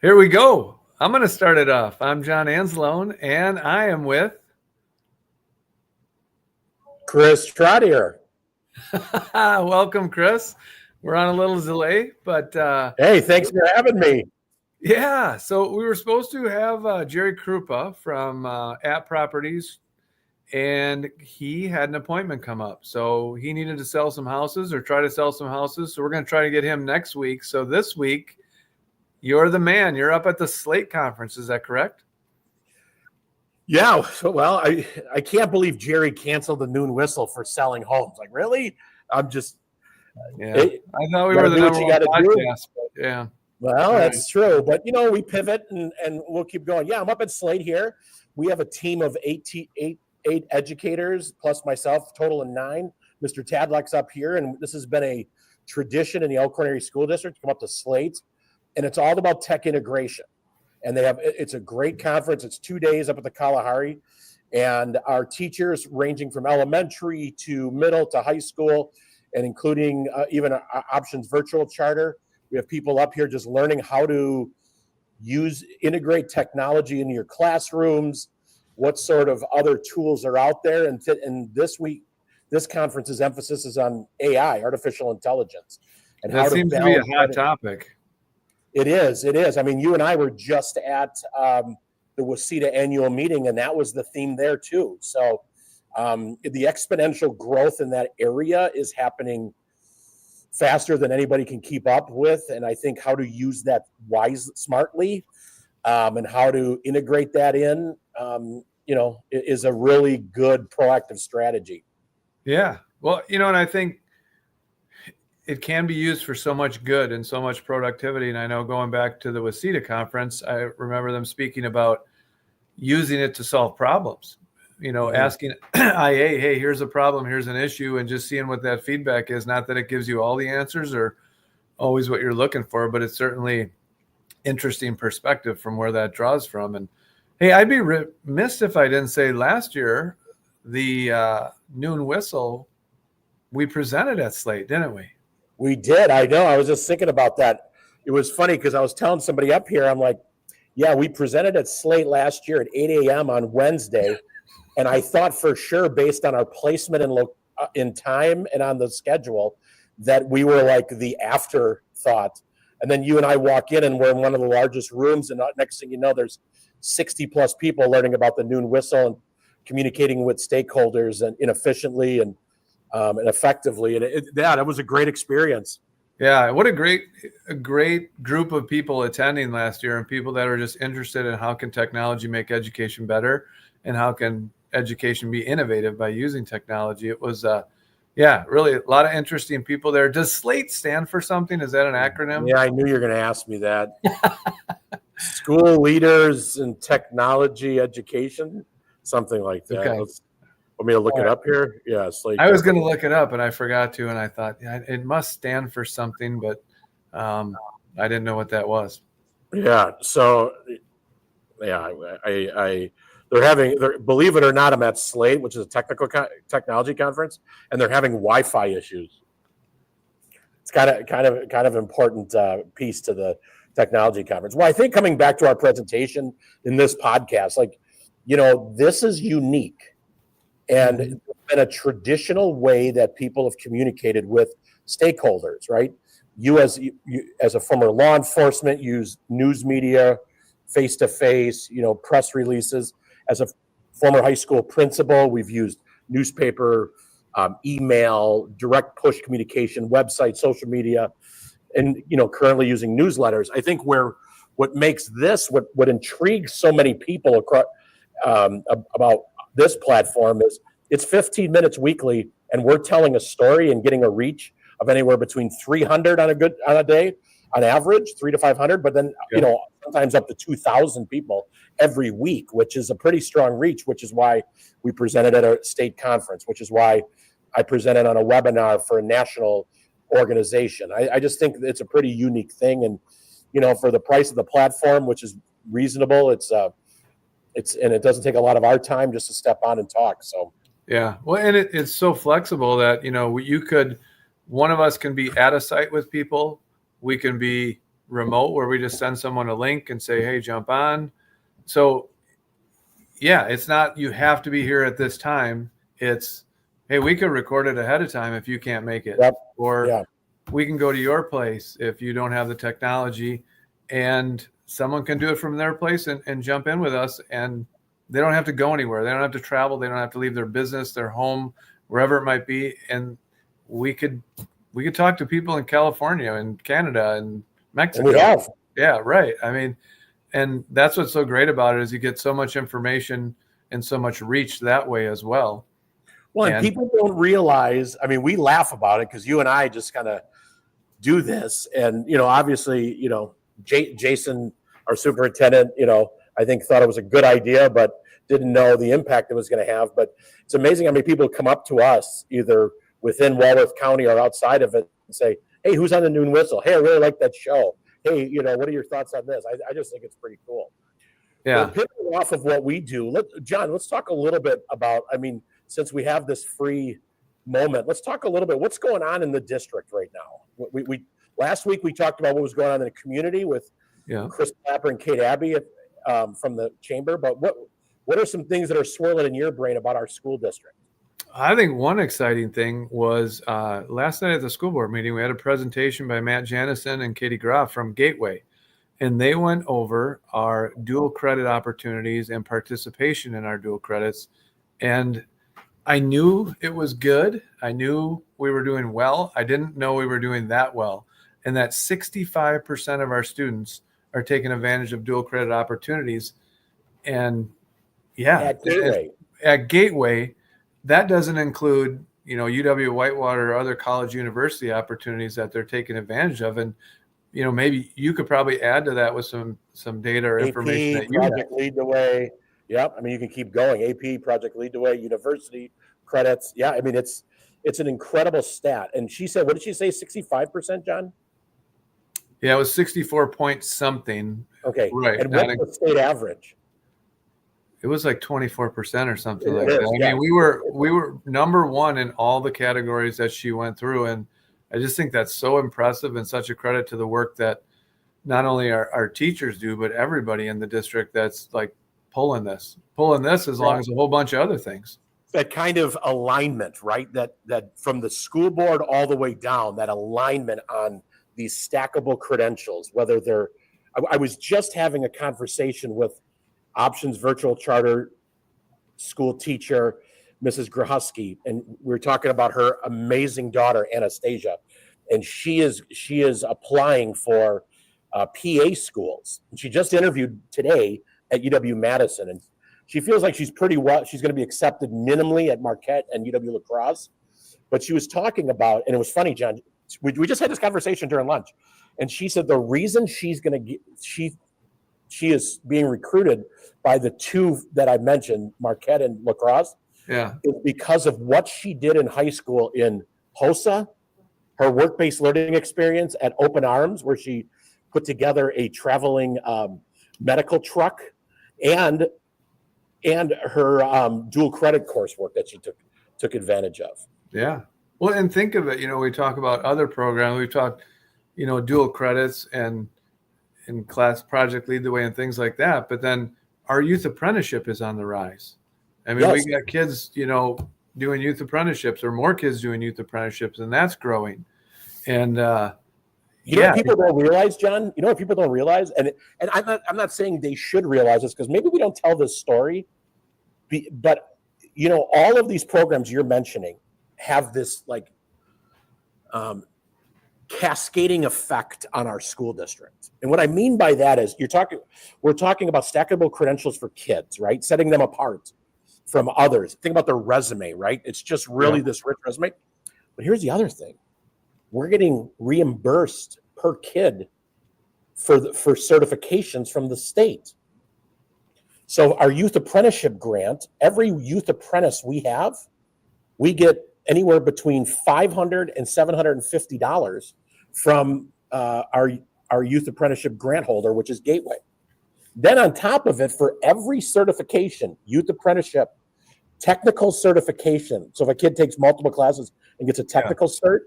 Here we go. I'm going to start it off. I'm John Anzalone, and I am with Chris Trottier. Welcome, Chris. We're on a little delay, but hey, thanks for having me. Yeah, so we were supposed to have Jerry Kroupa from At Properties, and he had an appointment come up. So he needed to sell some houses or try to sell some houses. So we're going to try to get him next week. So this week, you're the man. You're up at the Slate Conference. Is that correct? Yeah. Well, I can't believe Jerry canceled the Noon Whistle for selling homes. Like, really? I'm just. Yeah. I thought we were the number one podcast. But yeah. Well, that's true. But, we pivot and we'll keep going. Yeah, I'm up at Slate here. We have a team of eight educators plus myself, total of 9. Mr. Tadlock's up here. And this has been a tradition in the Elkhorn Area School District to come up to Slate. And it's all about tech integration. And it's a great conference. It's 2 days up at the Kalahari. And our teachers ranging from elementary to middle to high school, and including even options virtual charter. We have people up here just learning how to integrate technology into your classrooms, what sort of other tools are out there. And this week, this conference's emphasis is on AI, artificial intelligence. And that seems to be a hot topic. It is. I mean, you and I were just at the WASITA annual meeting, and that was the theme there too. So the exponential growth in that area is happening faster than anybody can keep up with. And I think how to use that smartly and how to integrate that in, is a really good proactive strategy. Yeah. Well, and I think it can be used for so much good and so much productivity. And I know going back to the WASITA conference, I remember them speaking about using it to solve problems, asking IA, hey, here's a problem, here's an issue, and just seeing what that feedback is. Not that it gives you all the answers or always what you're looking for, but it's certainly interesting perspective from where that draws from. And hey, I'd be remiss if I didn't say last year, the Noon Whistle, we presented at Slate, didn't we? We did. I know. I was just thinking about that. It was funny because I was telling somebody up here, I'm like, yeah, we presented at Slate last year at 8 a.m. on Wednesday. And I thought for sure, based on our placement in time and on the schedule, that we were like the afterthought. And then you and I walk in and we're in one of the largest rooms. And next thing you know, there's 60 plus people learning about the Noon Whistle and communicating with stakeholders and efficiently and effectively. And that was a great experience. Yeah. What a great group of people attending last year, and people that are just interested in how can technology make education better and how can education be innovative by using technology. It was, really a lot of interesting people there. Does SLATE stand for something? Is that an acronym? Yeah, I knew you were going to ask me that. School Leaders in Technology Education, something like that. Okay. Want me to look it up here? Yeah, SLATE. I was going to look it up, and I forgot to, and I thought it must stand for something, but I didn't know what that was. Yeah, so they're believe it or not, I'm at SLATE, which is a technology conference, and they're having Wi-Fi issues. It's kind of important piece to the technology conference. Well, I think coming back to our presentation in this podcast, this is unique. And it's been a traditional way that people have communicated with stakeholders, right? You as a former law enforcement, use news media, face-to-face, press releases. As a former high school principal, we've used newspaper, email, direct push communication, website, social media, and currently using newsletters. I think what makes this what intrigues so many people across about this platform is it's 15 minutes weekly, and we're telling a story and getting a reach of anywhere between 300 on a day, on average, 300 to 500, but then sometimes up to 2,000 people every week, which is a pretty strong reach. Which is why we presented at a state conference, which is why I presented on a webinar for a national organization. I just think it's a pretty unique thing, and for the price of the platform, which is reasonable, and it doesn't take a lot of our time just to step on and talk. So yeah, well, and it's so flexible that one of us can be at a site with people, we can be remote where we just send someone a link and say, hey, jump on. So yeah, it's not, you have to be here at this time. It's, hey, we could record it ahead of time if you can't make it. Yep. Or Yeah. we can go to your place if you don't have the technology, and someone can do it from their place and jump in with us, and they don't have to go anywhere. They don't have to travel. They don't have to leave their business, their home, wherever it might be. And we could talk to people in California and Canada and Mexico. And we have. Yeah, right. I mean, and that's what's so great about it is you get so much information and so much reach that way as well. Well, and people don't realize, I mean, we laugh about it because you and I just kind of do this. And, obviously, Jason, our superintendent, I think thought it was a good idea, but didn't know the impact it was going to have. But it's amazing how many people come up to us either within Walworth County or outside of it and say, hey, who's on the Noon Whistle? Hey, I really like that show. Hey, what are your thoughts on this? I just think it's pretty cool. Yeah. Pivoting off of what we do, John, let's talk a little bit about, since we have this free moment, let's talk a little bit what's going on in the district right now. We last week we talked about what was going on in the community with Chris Clapper and Kate Abbey from the chamber. But what are some things that are swirling in your brain about our school district? I think one exciting thing was last night at the school board meeting, we had a presentation by Matt Janison and Katie Groff from Gateway, and they went over our dual credit opportunities and participation in our dual credits. And I knew it was good. I knew we were doing well. I didn't know we were doing that well. And that 65% of our students are taking advantage of dual credit opportunities. And at Gateway, that doesn't include, UW Whitewater or other college university opportunities that they're taking advantage of. And, maybe you could probably add to that with some data or information that you Project Lead the Way. Yep. You can keep going. AP, Project Lead the Way, university credits. Yeah. It's an incredible stat. And she said, what did she say? 65%, John? Yeah, it was 64 point something. Okay. Right. And what's the state average? It was like 24% or something like It that. is, I mean, we were number one in all the categories that she went through. And I just think that's so impressive and such a credit to the work that not only our teachers do, but everybody in the district that's like pulling this as long as a whole bunch of other things. That kind of alignment, right? That from the school board all the way down, that alignment on these stackable credentials, whether they're, I was just having a conversation with Options Virtual Charter school teacher, Mrs. Grahusky, and we were talking about her amazing daughter, Anastasia, and she is applying for PA schools. And she just interviewed today at UW-Madison, and she feels like she's pretty well. She's going to be accepted minimally at Marquette and UW-La Crosse. But she was talking about, and it was funny, John, we just had this conversation during lunch, and she said the reason she's going to get, she is being recruited by the two that I mentioned, Marquette and La Crosse, is because of what she did in high school in HOSA, her work-based learning experience at Open Arms, where she put together a traveling medical truck, and her dual credit coursework that she took advantage of. Yeah. Well, and think of it, we talk about other programs. We've talked, dual credits and in class Project Lead the Way and things like that. But then our youth apprenticeship is on the rise. I mean, we got kids, doing youth apprenticeships, or more kids doing youth apprenticeships, and that's growing. And what people don't realize, John? What people don't realize, and I'm not saying they should realize this because maybe we don't tell this story, but all of these programs you're mentioning have this cascading effect on our school district. And what I mean by that is we're talking about stackable credentials for kids, right? Setting them apart from others. Think about their resume, right? It's just really this rich resume. But here's the other thing. We're getting reimbursed per kid for certifications from the state. So our youth apprenticeship grant, every youth apprentice we have, we get anywhere between $500 and $750 from our youth apprenticeship grant holder, which is Gateway. Then on top of it, for every certification, youth apprenticeship, technical certification. So if a kid takes multiple classes and gets a technical cert,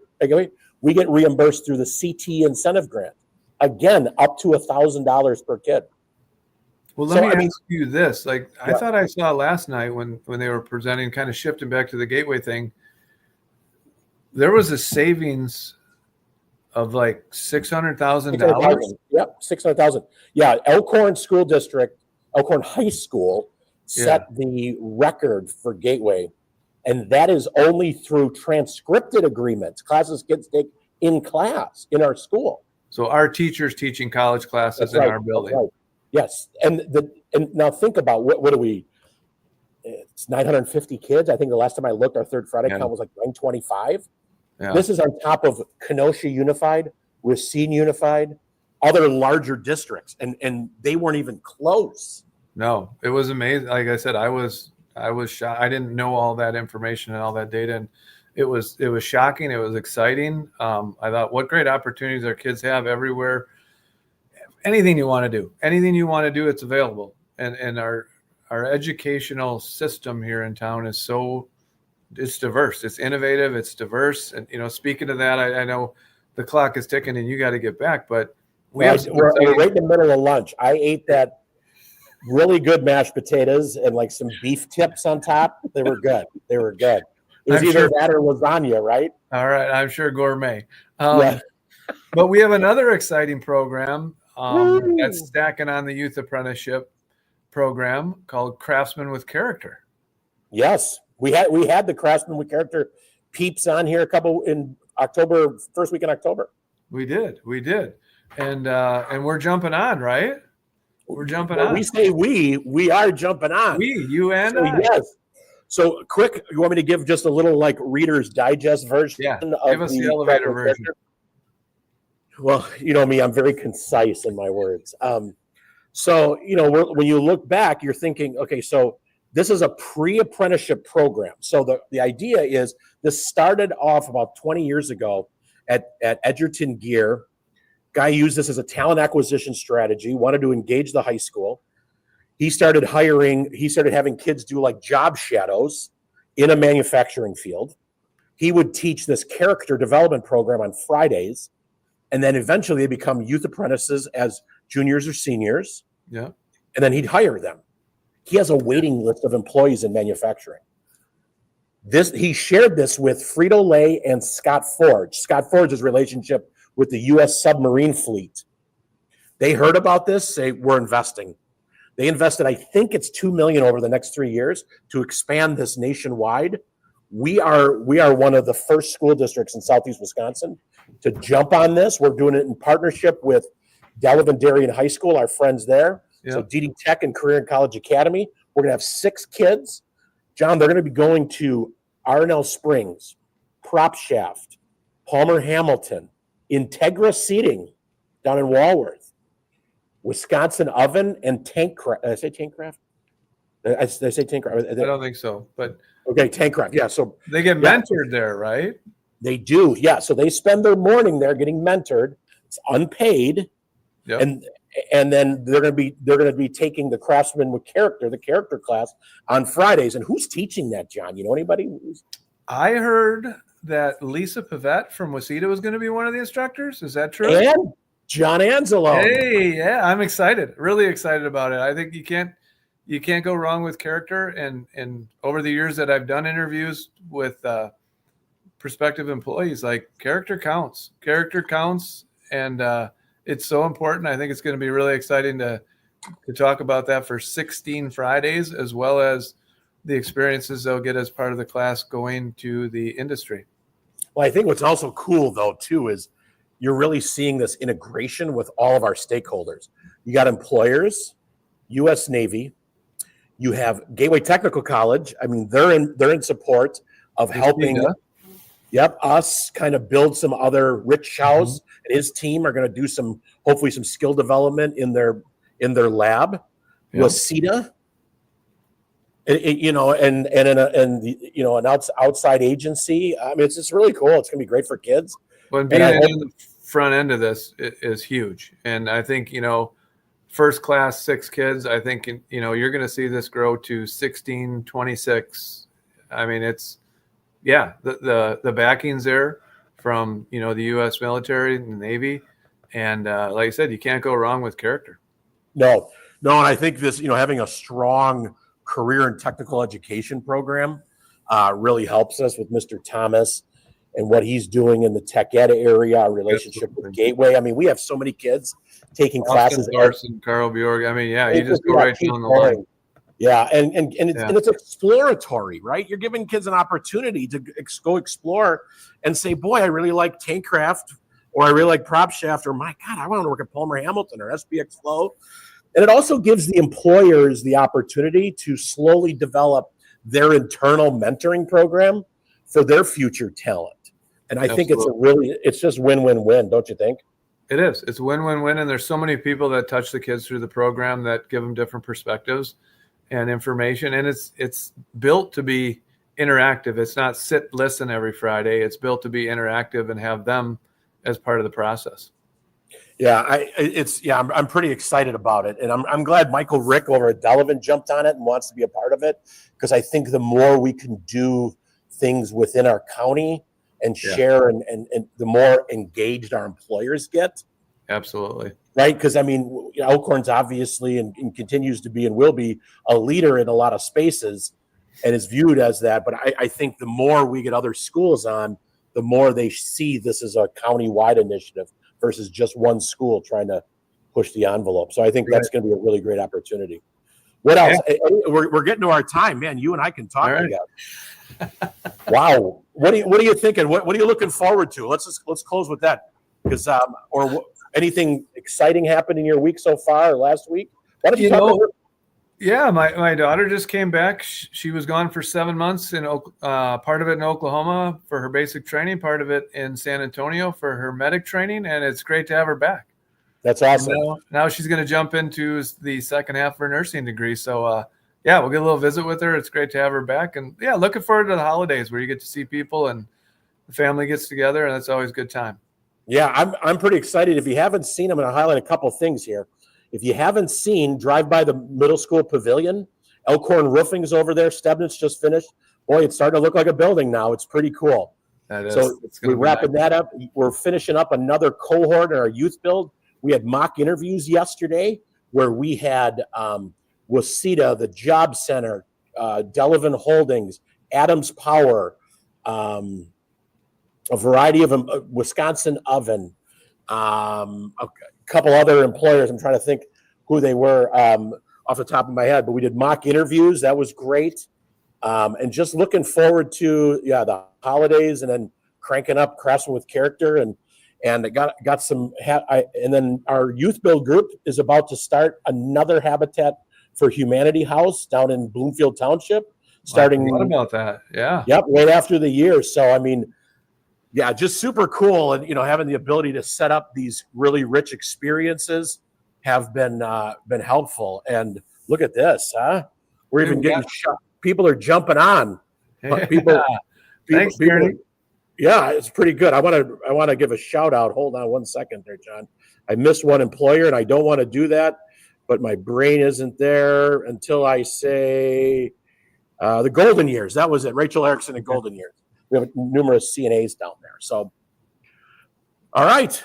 we get reimbursed through the CT incentive grant. again, up to $1,000 per kid. Well, let me ask you this. Like, I thought I saw last night when they were presenting, kind of shifting back to the gateway thing, there was a savings of like $600,000. Yep, $600,000. Yeah, Elkhorn School District, Elkhorn High School set the record for gateway, and that is only through transcripted agreements. Classes kids take in class in our school. So our teachers teaching college classes in our building. Right. Yes, and now think about what do we? It's 950 kids. I think the last time I looked, our third Friday count was like 925. Yeah. This is on top of Kenosha Unified, Racine Unified, other larger districts, and they weren't even close. No, it was amazing. Like I said, I was shocked. I didn't know all that information and all that data, and it was shocking. It was exciting. I thought, what great opportunities our kids have everywhere. Anything you want to do, it's available. And our educational system here in town is it's diverse. It's innovative. It's diverse. And, speaking of that, I know the clock is ticking and you got to get back, but we're right in the middle of lunch. I ate that really good mashed potatoes and like some beef tips on top. They were good. It was either that or lasagna, right? All right. I'm sure gourmet. But we have another exciting program that's stacking on the youth apprenticeship program called Craftsman with Character. Yes, we had the Craftsman with Character peeps on here in October, first week in October. We did, and we're jumping on, right? We're jumping on. We say we are jumping on. You and I. Yes. So quick, you want me to give just a little like Reader's Digest version? Yeah, give us the elevator version. Well, you know me, I'm very concise in my words. So, when you look back, you're thinking, okay, so this is a pre-apprenticeship program. So the idea is this started off about 20 years ago at Edgerton Gear. Guy used this as a talent acquisition strategy, wanted to engage the high school. He started having kids do like job shadows in a manufacturing field. He would teach this character development program on Fridays. And then eventually they become youth apprentices as juniors or seniors. Yeah. And then he'd hire them. He has a waiting list of employees in manufacturing. He shared this with Frito-Lay and Scott Forge. Scott Forge's relationship with the U.S. submarine fleet. They heard about this, say, we're investing. They invested, I think it's $2 million over the next 3 years to expand this nationwide. We are one of the first school districts in Southeast Wisconsin to jump on this. We're doing it in partnership with Delavan Darien High School, our friends there. Yeah. So DD Tech and Career and College Academy. We're going to have 6 kids. John, they're going to be going to Arnell Springs, Prop Shaft, Palmer Hamilton, Integra Seating down in Walworth, Wisconsin Oven, and Tankcraft. Did I say Tankcraft? Did I say Tankcraft? I don't think so, but okay, Tankcraft. Yeah, so they get mentored there, right? They do, yeah. So they spend their morning there getting mentored. It's unpaid, and then they're going to be taking the Craftsman with Character, the character class, on Fridays. And who's teaching that, John? You know anybody? I heard that Lisa Pavette from Waseda was going to be one of the instructors. Is that true? And John Anzelo. Hey, yeah, I'm excited. Really excited about it. I think you can't go wrong with character. And over the years that I've done interviews with prospective employees, like character counts. Character counts, and it's so important. I think it's going to be really exciting to talk about that for 16 Fridays, as well as the experiences they'll get as part of the class going to the industry. Well, I think what's also cool, though, too, is you're really seeing this integration with all of our stakeholders. You got employers, U.S. Navy. You have Gateway Technical College. I mean, they're in support of helping. Us kind of build some other. Rich Schaus and his team are going to do hopefully some skill development in their lab. Waseda, and an outside agency. I mean, it's just really cool. It's going to be great for kids. Well, being in the front end of this is huge, and I think first class 6 kids. I think you're going to see this grow to 16, 26. I mean, it's. Yeah, the backing's there from the U.S. military and the Navy, And like I said, you can't go wrong with character. No, and I think this, having a strong career and technical education program really helps us with Mr. Thomas and what he's doing in the tech ed area, our relationship with Gateway. I mean, we have so many kids taking classes. Larson, Carl Bjorg. I mean, yeah, you just go right down the line. Yeah, and it's exploratory, right? You're giving kids an opportunity to go explore and say, boy, I really like Tankcraft, or I really like Prop Shaft, or my God, I want to work at Palmer Hamilton or SPX Flow. And it also gives the employers the opportunity to slowly develop their internal mentoring program for their future talent. And I think it's just win-win-win, don't you think? It is. It's win-win-win. And there's so many people that touch the kids through the program that give them different perspectives and information. And it's built to be interactive. It's not sit, listen every Friday. It's built to be interactive and have them as part of the process. Yeah, I'm pretty excited about it. And I'm glad Michael Rick over at Delavan jumped on it and wants to be a part of it, because I think the more we can do things within our county and share and the more engaged our employers get. Absolutely. Right? Because, I mean, Elkhorn's obviously and continues to be and will be a leader in a lot of spaces and is viewed as that. But I think the more we get other schools on, the more they see this as a county-wide initiative versus just one school trying to push the envelope. So I think that's going to be a really great opportunity. What else? We're getting to our time, man. You and I can talk together. Wow. What are you thinking? What are you looking forward to? Let's close with that. Because anything exciting happened in your week so far or last week? Why don't you talk about? Yeah, my daughter just came back. She was gone for 7 months in part of it in Oklahoma for her basic training, part of it in San Antonio for her medic training, and it's great to have her back. That's awesome. Now she's going to jump into the second half of her nursing degree. So we'll get a little visit with her. It's great to have her back, and looking forward to the holidays where you get to see people and the family gets together, and that's always a good time. Yeah, I'm pretty excited. If you haven't seen, I'm going to highlight a couple things here. If you haven't seen, drive by the middle school pavilion. Elkhorn Roofing's over there. Stebnitz just finished. Boy, it's starting to look like a building now. It's pretty cool. That is. So we're wrapping that up. We're finishing up another cohort in our youth build. We had mock interviews yesterday where we had Waseda, the Job Center, Delavan Holdings, Adams Power, a variety of Wisconsin Oven, a couple other employers. I'm trying to think who they were off the top of my head, but we did mock interviews. That was great. And just looking forward to the holidays and then cranking up Craftsman with Character and got some. And then our youth build group is about to start another Habitat for Humanity house down in Bloomfield Township. Starting. What about that? Yeah. Yep. Right after the year. So I mean. Yeah, just super cool. And, having the ability to set up these really rich experiences have been helpful. And look at this, huh? We're even getting shot. People are jumping on. Thanks, Gary. Yeah, it's pretty good. I want to give a shout out. Hold on one second there, John. I missed one employer, and I don't want to do that, but my brain isn't there until I say the Golden Years. That was it. Rachel Erickson and Golden Years. We have numerous CNAs down there. So, all right.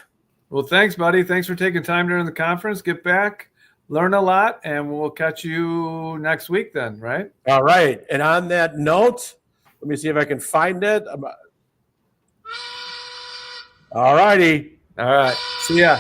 Well, thanks, buddy. Thanks for taking time during the conference. Get back, learn a lot, and we'll catch you next week then, right? All right. And on that note, let me see if I can find it. All righty. All right. See ya.